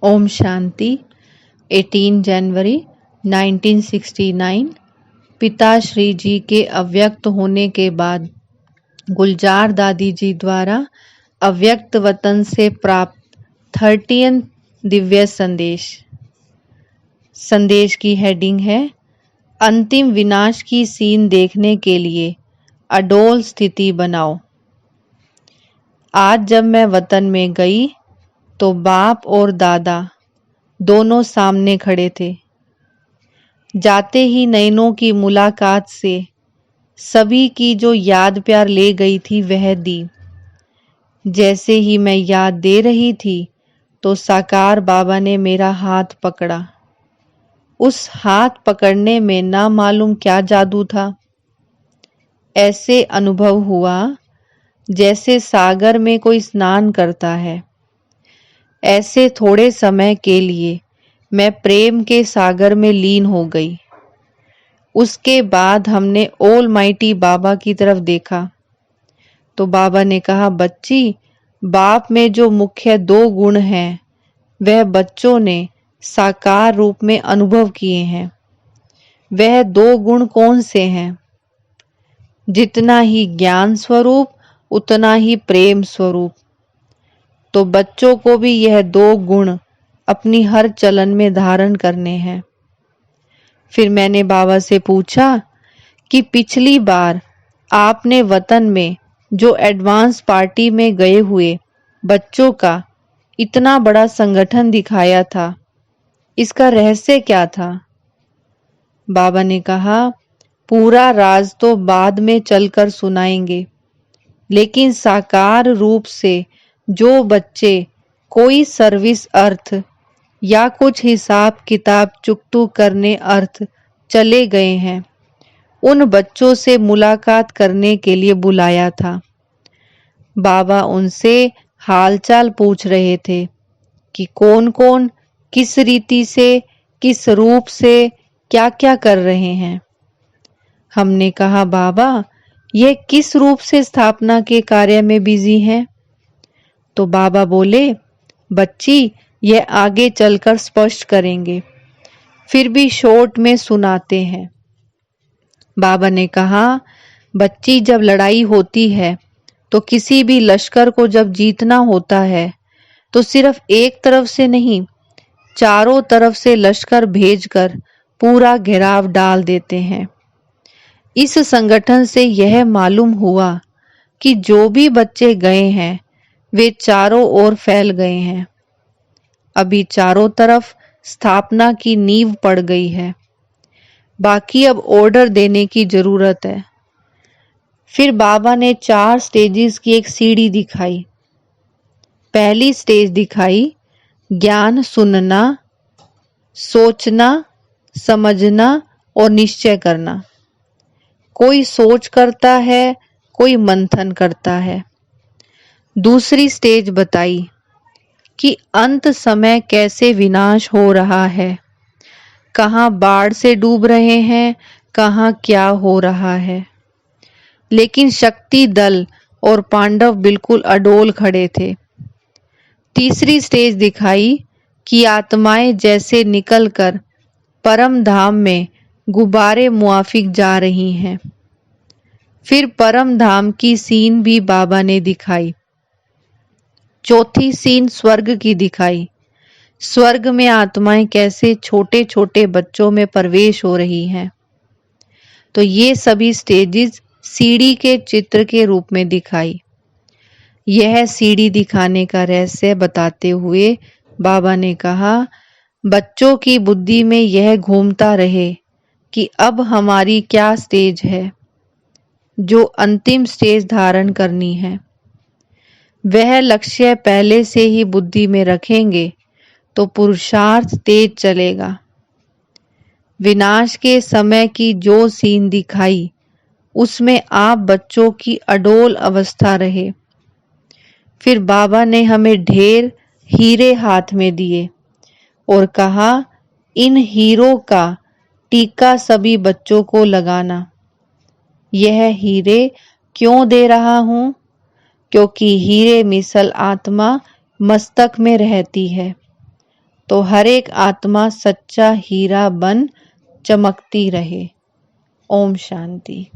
ओम शांति। 18 जनवरी 1969 पिता श्री जी के अव्यक्त होने के बाद गुलजार दादी जी द्वारा अव्यक्त वतन से प्राप्त 30th दिव्य संदेश। संदेश की हेडिंग है, अंतिम विनाश की सीन देखने के लिए अडोल स्थिति बनाओ। आज जब मैं वतन में गई तो बाप और दादा दोनों सामने खड़े थे। जाते ही नैनों की मुलाकात से सभी की जो याद प्यार ले गई थी वह दी। जैसे ही मैं याद दे रही थी तो साकार बाबा ने मेरा हाथ पकड़ा। उस हाथ पकड़ने में ना मालूम क्या जादू था। ऐसे अनुभव हुआ जैसे सागर में कोई स्नान करता है। ऐसे थोड़े समय के लिए मैं प्रेम के सागर में लीन हो गई। उसके बाद हमने ऑल माइटी बाबा की तरफ देखा तो बाबा ने कहा, बच्ची, बाप में जो मुख्य 2 गुण हैं वह बच्चों ने साकार रूप में अनुभव किए हैं। वह 2 गुण कौन से हैं? जितना ही ज्ञान स्वरूप उतना ही प्रेम स्वरूप। तो बच्चों को भी यह 2 गुण अपनी हर चलन में धारण करने हैं। फिर मैंने बाबा से पूछा कि पिछली बार आपने वतन में जो एडवांस पार्टी में गए हुए बच्चों का इतना बड़ा संगठन दिखाया था, इसका रहस्य क्या था? बाबा ने कहा, पूरा राज तो बाद में चलकर सुनाएंगे, लेकिन साकार रूप से जो बच्चे कोई सर्विस अर्थ या कुछ हिसाब किताब चुकतू करने अर्थ चले गए हैं, उन बच्चों से मुलाकात करने के लिए बुलाया था। बाबा उनसे हालचाल पूछ रहे थे कि कौन कौन किस रीति से किस रूप से क्या क्या कर रहे हैं। हमने कहा, बाबा, ये किस रूप से स्थापना के कार्य में बिजी हैं? तो बाबा बोले, बच्ची, यह आगे चलकर स्पष्ट करेंगे, फिर भी शॉर्ट में सुनाते हैं। बाबा ने कहा, बच्ची, जब लड़ाई होती है तो किसी भी लश्कर को जब जीतना होता है तो सिर्फ एक तरफ से नहीं, चारों तरफ से लश्कर भेजकर पूरा घेराव डाल देते हैं। इस संगठन से यह मालूम हुआ कि जो भी बच्चे गए हैं वे चारों ओर फैल गए हैं। अभी चारों तरफ स्थापना की नींव पड़ गई है, बाकी अब ऑर्डर देने की जरूरत है। फिर बाबा ने 4 स्टेजेस की एक सीढ़ी दिखाई। पहली स्टेज दिखाई ज्ञान सुनना, सोचना, समझना और निश्चय करना। कोई सोच करता है, कोई मंथन करता है। दूसरी स्टेज बताई कि अंत समय कैसे विनाश हो रहा है, कहाँ बाढ़ से डूब रहे हैं, कहाँ क्या हो रहा है। लेकिन शक्ति दल और पांडव बिल्कुल अडोल खड़े थे। तीसरी स्टेज दिखाई कि आत्माएं जैसे निकलकर परम धाम में गुब्बारे मुआफिक जा रही हैं। फिर परम धाम की सीन भी बाबा ने दिखाई। चौथी सीन स्वर्ग की दिखाई। स्वर्ग में आत्माएं कैसे छोटे छोटे बच्चों में प्रवेश हो रही हैं। तो ये सभी स्टेजेस सीढ़ी के चित्र के रूप में दिखाई। यह सीढ़ी दिखाने का रहस्य बताते हुए बाबा ने कहा, बच्चों की बुद्धि में यह घूमता रहे कि अब हमारी क्या स्टेज है। जो अंतिम स्टेज धारण करनी है वह लक्ष्य पहले से ही बुद्धि में रखेंगे तो पुरुषार्थ तेज चलेगा। विनाश के समय की जो सीन दिखाई उसमें आप बच्चों की अडोल अवस्था रहे। फिर बाबा ने हमें ढेर हीरे हाथ में दिए और कहा, इन हीरों का टीका सभी बच्चों को लगाना। यह हीरे क्यों दे रहा हूं? क्योंकि हीरे मिसल आत्मा मस्तक में रहती है। तो हर एक आत्मा सच्चा हीरा बन चमकती रहे। ओम शांति।